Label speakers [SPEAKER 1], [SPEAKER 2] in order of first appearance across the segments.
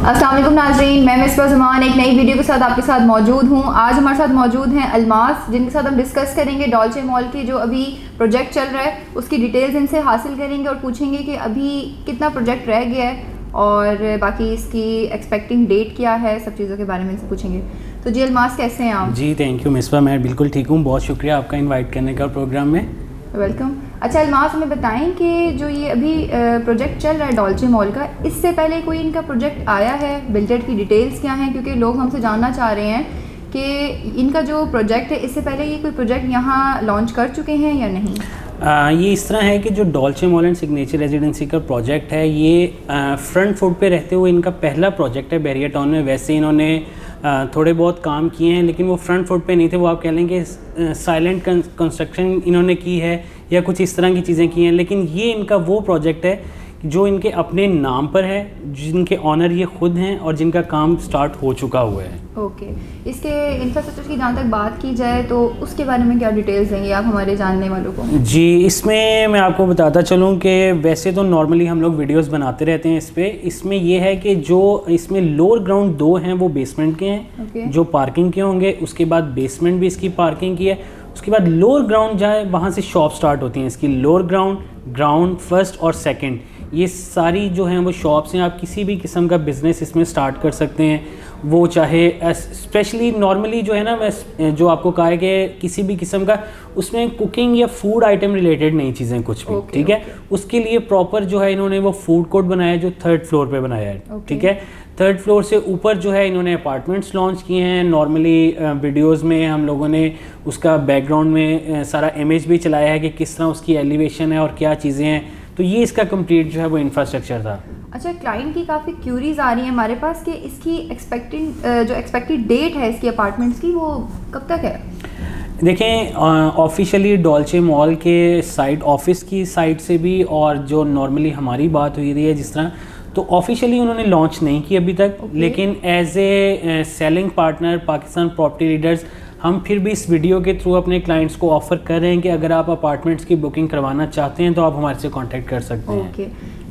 [SPEAKER 1] अस्सलाम वालेकुम नाज़रीन, मैं मिसबा ज़मान एक नई वीडियो के साथ आपके साथ मौजूद हूँ। आज हमारे साथ मौजूद हैं अलमास, जिनके साथ हम डिस्कस करेंगे डॉल्चे मॉल की जो अभी प्रोजेक्ट चल रहा है उसकी डिटेल्स इनसे हासिल करेंगे और पूछेंगे कि अभी कितना प्रोजेक्ट रह गया है और बाकी इसकी एक्सपेक्टिंग डेट क्या है, सब चीज़ों के बारे में इनसे पूछेंगे। तो जी अलमास, कैसे हैं आप?
[SPEAKER 2] जी थैंक यू मिसबा, मैं बिल्कुल ठीक हूँ। बहुत शुक्रिया आपका इनवाइट करने का प्रोग्राम में।
[SPEAKER 1] वेलकम। अच्छा अलमास, हमें बताएं कि जो ये अभी प्रोजेक्ट चल रहा है डॉल्चे मॉल का, इससे पहले कोई इनका प्रोजेक्ट आया है? बिल्डर की डिटेल्स क्या हैं, क्योंकि लोग हमसे जानना चाह रहे हैं कि इनका जो प्रोजेक्ट है इससे पहले ये कोई प्रोजेक्ट यहाँ लॉन्च कर चुके हैं या नहीं?
[SPEAKER 2] ये इस तरह है कि जो Dolce mall and signature residency का प्रोजेक्ट है ये फ्रंट फुट पे रहते हुए इनका पहला प्रोजेक्ट है बैरियर टाउन में। वैसे इन्होंने थोड़े बहुत काम किए हैं लेकिन वो फ्रंट फुट पे नहीं थे, वो आप कह लेंगे साइलेंट कंस्ट्रक्शन इन्होंने की है या कुछ इस तरह की चीज़ें की हैं। लेकिन ये इनका वो प्रोजेक्ट है जो इनके अपने नाम पर है, जिनके ऑनर ये खुद हैं और जिनका काम स्टार्ट हो चुका हुआ है।
[SPEAKER 1] ओके। इसके इंफ्रास्ट्रक्चर की जहाँ तक बात की जाए तो उसके बारे में क्या डिटेल्स देंगे आप हमारे जानने वालों को?
[SPEAKER 2] जी, इसमें मैं आपको बताता चलूँ कि वैसे तो नॉर्मली हम लोग वीडियोस बनाते रहते हैं इस पर। इसमें ये है कि जो इसमें लोअर ग्राउंड 2 हैं वो बेसमेंट के हैं, जो पार्किंग के होंगे। उसके बाद बेसमेंट भी इसकी पार्किंग की है। उसके बाद लोअर ग्राउंड जाए वहाँ से शॉप स्टार्ट होती हैं इसकी। लोअर ग्राउंड फर्स्ट और सेकेंड ये सारी जो हैं वो शॉप्स हैं। आप किसी भी किस्म का बिज़नेस इसमें स्टार्ट कर सकते हैं, वो चाहे स्पेशली नॉर्मली जो है ना, मैं जो आपको कहा है कि किसी भी किस्म का उसमें कुकिंग या फूड आइटम रिलेटेड नई चीज़ें कुछ भी, ठीक है। उसके लिए प्रॉपर जो है इन्होंने वो फूड कोर्ट बनाया है जो 3rd फ्लोर पे बनाया है, ठीक है। 3rd फ्लोर से ऊपर जो है इन्होंने अपार्टमेंट्स लॉन्च किए हैं। नॉर्मली वीडियोज़ में हम लोगों ने उसका बैकग्राउंड में सारा इमेज भी चलाया है कि किस तरह उसकी एलिवेशन है और क्या चीज़ें हैं। तो ये इसका कंप्लीट जो है वो इंफ्रास्ट्रक्चर था। अच्छा,
[SPEAKER 1] क्लाइंट की काफ़ी क्यूरीज आ रही है हमारे पास कि इसकी एक्सपेक्टेड डेट है इसकी अपार्टमेंट्स की, वो कब तक है?
[SPEAKER 2] देखें, ऑफिशियली डॉल्चे मॉल के साइट ऑफिस की साइट से भी और जो नॉर्मली हमारी बात हुई रही है जिस तरह, तो ऑफिशियली उन्होंने लॉन्च नहीं की अभी तक। लेकिन as a selling partner Pakistan property leaders हम फिर भी इस वीडियो के थ्रू अपने क्लाइंट्स को ऑफ़र कर रहे हैं कि अगर आप अपार्टमेंट्स की बुकिंग करवाना चाहते हैं तो आप हमारे से कांटेक्ट कर सकते हैं।
[SPEAKER 1] Okay.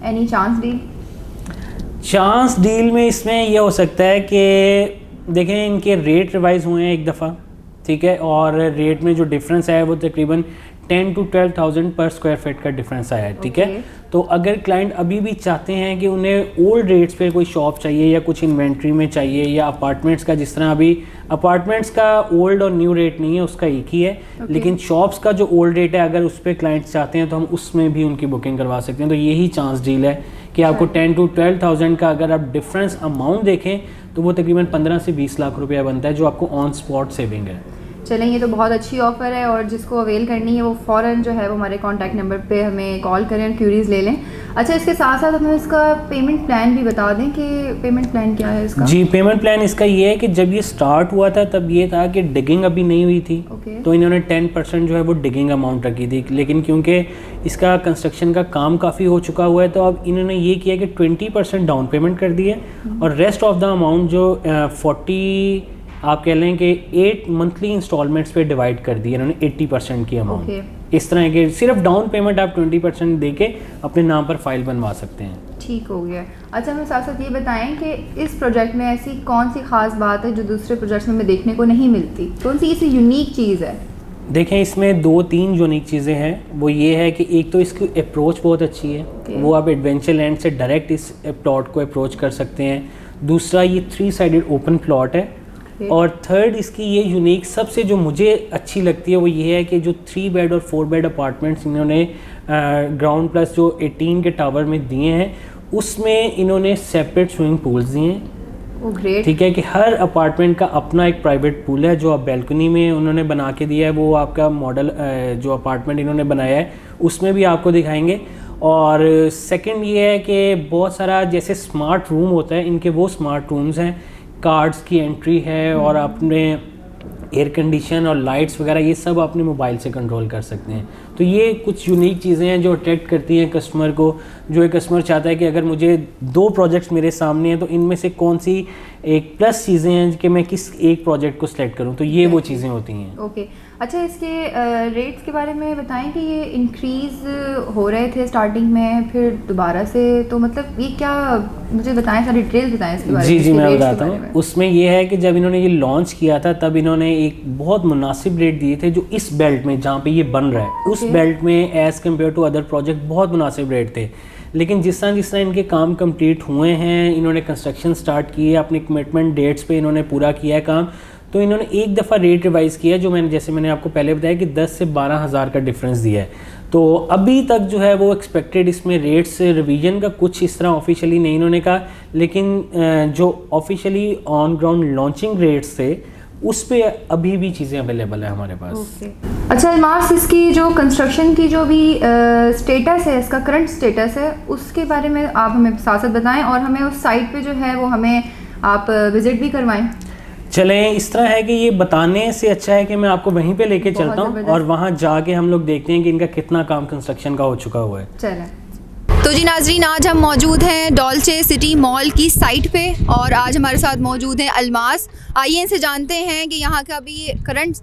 [SPEAKER 1] Any chance deal?
[SPEAKER 2] Chance deal में इसमें यह हो सकता है कि देखें, इनके रेट रिवाइज हुए हैं एक दफ़ा, ठीक है, और रेट में जो डिफरेंस है वो तकरीबन 10 to 12,000 पर स्क्वायर फीट का डिफरेंस आया है, ठीक है। तो अगर क्लाइंट अभी भी चाहते हैं कि उन्हें ओल्ड रेट्स पे कोई शॉप चाहिए या कुछ इन्वेंट्री में चाहिए या अपार्टमेंट्स का, जिस तरह अभी अपार्टमेंट्स का ओल्ड और न्यू रेट नहीं है, उसका एक ही है, लेकिन शॉप्स का जो ओल्ड रेट है अगर उस पर क्लाइंट्स चाहते हैं तो हम उसमें भी उनकी बुकिंग करवा सकते हैं। तो यही चांस डील है कि आपको 10 to 12,000 का अगर आप डिफरेंस अमाउंट देखें तो वो तकरीबन 15 से 20 लाख रुपया बनता है, जो आपको ऑन स्पॉट सेविंग है।
[SPEAKER 1] चलें, ये तो बहुत अच्छी ऑफ़र है और जिसको अवेल करनी है वो फ़ौरन जो है वो हमारे कॉन्टैक्ट नंबर पे हमें कॉल करें और क्यूरीज़ ले लें। अच्छा, इसके साथ साथ हमें इसका पेमेंट प्लान भी बता दें कि पेमेंट प्लान क्या है इसका?
[SPEAKER 2] जी, पेमेंट प्लान इसका ये है कि जब ये स्टार्ट हुआ था तब ये था कि डिगिंग अभी नहीं हुई थी, तो इन्होंने 10% जो है वो डिगिंग अमाउंट रखी थी। लेकिन क्योंकि इसका कंस्ट्रक्शन का काम काफ़ी हो चुका हुआ है तो अब इन्होंने ये किया कि 20% डाउन पेमेंट कर दी है और रेस्ट ऑफ द अमाउंट जो 40 आप कह लें कि 8 मंथली इंस्टॉलमेंट्स पे डिवाइड कर दी है इन्होंने 80% की अमाउंट। इस तरह के सिर्फ डाउन पेमेंट आप 20% दे के अपने नाम पर फाइल बनवा सकते हैं।
[SPEAKER 1] ठीक हो गया। अच्छा, हमें साथ साथ ये बताएं कि इस प्रोजेक्ट में ऐसी कौन सी खास बात है जो दूसरे प्रोजेक्ट्स में हमें देखने को नहीं मिलती? कौन सी इसकी यूनिक चीज़ है?
[SPEAKER 2] देखें, इसमें 2-3 यूनिक चीज़ें हैं। वो ये है कि एक तो इसकी अप्रोच बहुत अच्छी है, वो आप एडवेंचर लैंड से डायरेक्ट इस प्लॉट को अप्रोच कर सकते हैं। दूसरा, ये 3 साइडेड ओपन प्लॉट है। और थर्ड, इसकी ये यूनिक सबसे जो मुझे अच्छी लगती है वो ये है कि जो 3 बेड और 4 बेड अपार्टमेंट्स इन्होंने ग्राउंड प्लस जो 18 के टावर में दिए हैं उसमें इन्होंने सेपरेट स्विमिंग पूल्स दिए हैं, ठीक है, कि हर अपार्टमेंट का अपना एक प्राइवेट पूल है जो आप बैल्कनी में उन्होंने बना के दिया है। वो आपका मॉडल जो अपार्टमेंट इन्होंने बनाया है उसमें भी आपको दिखाएंगे। और सेकंड ये है कि बहुत सारा जैसे स्मार्ट रूम होता है, इनके वो स्मार्ट रूम्स हैं, कार्ड्स की एंट्री है और अपने एयर कंडीशन और लाइट्स वगैरह ये सब अपने मोबाइल से कंट्रोल कर सकते हैं। तो ये कुछ यूनिक चीज़ें हैं जो अट्रैक्ट करती हैं कस्टमर को। जो एक कस्टमर चाहता है कि अगर मुझे 2 प्रोजेक्ट्स मेरे सामने हैं तो इनमें से कौन सी एक प्लस चीज़ें हैं कि मैं किस एक प्रोजेक्ट को सिलेक्ट करूं, तो ये वो चीज़ें होती हैं।
[SPEAKER 1] ओके। अच्छा, इसके रेट्स के बारे में बताएं कि ये इंक्रीज़ हो रहे थे स्टार्टिंग में, फिर दोबारा से, तो मतलब ये क्या, मुझे बताएं, सारी डिटेल्स बताएं इसके बारे में।
[SPEAKER 2] जी मैं बताता हूँ। उसमें ये है कि जब इन्होंने ये लॉन्च किया था तब इन्होंने एक बहुत मुनासिब रेट दिए थे जो इस बेल्ट में जहाँ पे ये बन रहा है उस बेल्ट में as compare to other project बहुत मुनासिब रेट थे। लेकिन जिस तरह इनके काम कंप्लीट हुए हैं, इन्होंने कंस्ट्रक्शन स्टार्ट की है, अपनी कमिटमेंट डेट्स पे इन्होंने पूरा किया है काम, तो इन्होंने एक दफ़ा रेट रिवाइज़ किया जो मैंने आपको पहले बताया कि 10 से 12 हज़ार का डिफरेंस दिया है। तो अभी तक जो है वो एक्सपेक्टेड इसमें रेट्स रिवीजन का कुछ इस तरह ऑफिशियली नहीं इन्होंने कहा, लेकिन जो officially on ground launching rates थे उस पे अभी भी चीज़ें अवेलेबल है हमारे पास।
[SPEAKER 1] अच्छा अल्मास, इसकी जो कंस्ट्रक्शन की जो भी स्टेटस है, इसका करंट स्टेटस है, उसके बारे में आप हमें साथ साथ बताएं और हमें उस साइट पे जो है वो हमें आप विज़िट भी करवाएं।
[SPEAKER 2] चलें, इस तरह है कि ये बताने से अच्छा है कि मैं आपको वहीं पे लेके चलता हूँ और वहाँ जाके हम लोग देखते हैं कि इनका कितना काम कंस्ट्रक्शन का हो चुका हुआ है।
[SPEAKER 1] चलें। तो जी नाजरीन, आज हम मौजूद हैं डॉल्चे सिटी मॉल की साइट पे और आज हमारे साथ मौजूद हैं अल्मास। आइए इनसे जानते हैं कि यहाँ का अभी करंट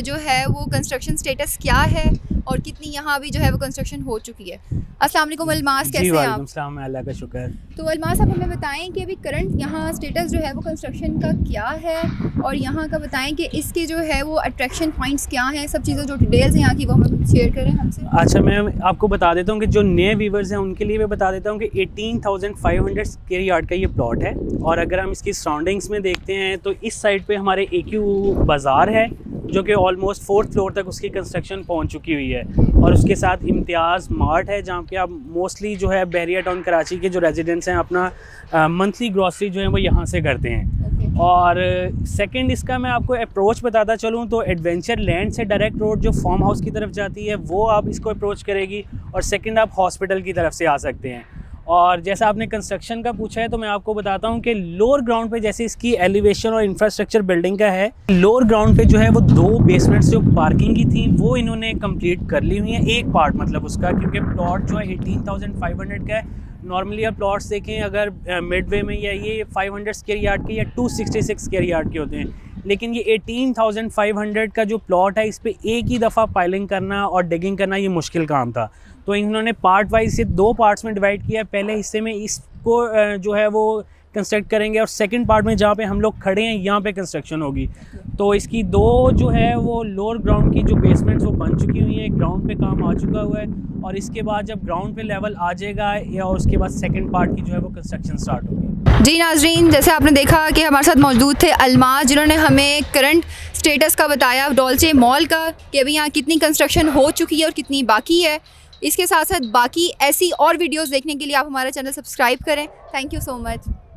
[SPEAKER 1] जो है वो कंस्ट्रक्शन स्टेटस क्या है और कितनी यहाँ अभी जो है वो कंस्ट्रक्शन हो चुकी है। अस्सलाम वालेकुम अल्मास, कैसे हैं आप?
[SPEAKER 2] अस्सलाम, अल्लाह का शुक्र।
[SPEAKER 1] तो अल्मास, आप हमें बताएं कि अभी करंट यहाँ स्टेटस जो है वो कंस्ट्रक्शन का क्या है और यहाँ का बताएं कि इसके जो है वो अट्रैक्शन पॉइंट्स क्या हैं, सब चीज़ें जो डिटेल्स हैं यहाँ की वो हमें शेयर करें हमसे।
[SPEAKER 2] अच्छा, मैं आपको बता देता हूँ कि जो नए व्यूवर्स हैं उनके लिए मैं बता देता हूँ कि 18,500 स्क्वायर यार्ड का ये प्लॉट है और अगर हम इसकी सराउंडिंग्स में देखते हैं तो इस साइड पे हमारे AQ बाज़ार है जो कि ऑलमोस्ट 4th फ्लोर तक उसकी कंस्ट्रक्शन पहुंच चुकी हुई है और उसके साथ इम्तियाज़ मार्ट है जहां पे आप मोस्टली जो है बहरिया टाउन कराची के जो रेजिडेंट्स हैं अपना मंथली ग्रॉसरी जो है वो यहां से करते हैं। और सेकंड इसका मैं आपको अप्रोच बताता चलूँ तो एडवेंचर लैंड से डायरेक्ट रोड जो फार्म हाउस की तरफ जाती है वो आप इसको अप्रोच करेगी और सेकंड आप हॉस्पिटल की तरफ से आ सकते हैं। और जैसा आपने कंस्ट्रक्शन का पूछा है तो मैं आपको बताता हूँ कि लोअर ग्राउंड पे जैसे इसकी एलिवेशन और इंफ्रास्ट्रक्चर बिल्डिंग का है, लोअर ग्राउंड पे जो है वो 2 बेसमेंट्स जो पार्किंग की थी वो इन्होंने कंप्लीट कर ली हुई है, एक पार्ट मतलब उसका, क्योंकि प्लॉट जो है 18,500 का है। नॉर्मली आप प्लॉट्स देखें अगर मिडवे में या ये 500 स्क्वायर यार्ड के या 266 स्क्वायर यार्ड के होते हैं, लेकिन ये 18,500 का जो प्लॉट है इस पर एक ही दफ़ा पाइलिंग करना और डिगिंग करना ये मुश्किल काम था। तो इन्होंने पार्ट वाइज से 2 पार्ट्स में डिवाइड किया है। पहले हिस्से में इसको जो है वो कंस्ट्रक्ट करेंगे और सेकंड पार्ट में जहाँ पे हम लोग खड़े हैं यहाँ पे कंस्ट्रक्शन होगी। तो इसकी 2 जो है वो लोअर ग्राउंड की जो बेसमेंट्स वो बन चुकी हुई हैं, ग्राउंड पे काम आ चुका हुआ है और इसके बाद जब ग्राउंड पे लेवल आ जाएगा या उसके बाद सेकंड पार्ट की जो है वो कंस्ट्रक्शन स्टार्ट होगी।
[SPEAKER 1] जी नाजरीन, जैसे आपने देखा कि हमारे साथ मौजूद थे अल्मास जिन्होंने हमें करंट स्टेटस का बताया डॉल्चे मॉल का कि अभी यहाँ कितनी कंस्ट्रक्शन हो चुकी है और कितनी बाकी है। इसके साथ साथ बाकी ऐसी और वीडियोस देखने के लिए आप हमारा चैनल सब्सक्राइब करें। Thank you so much.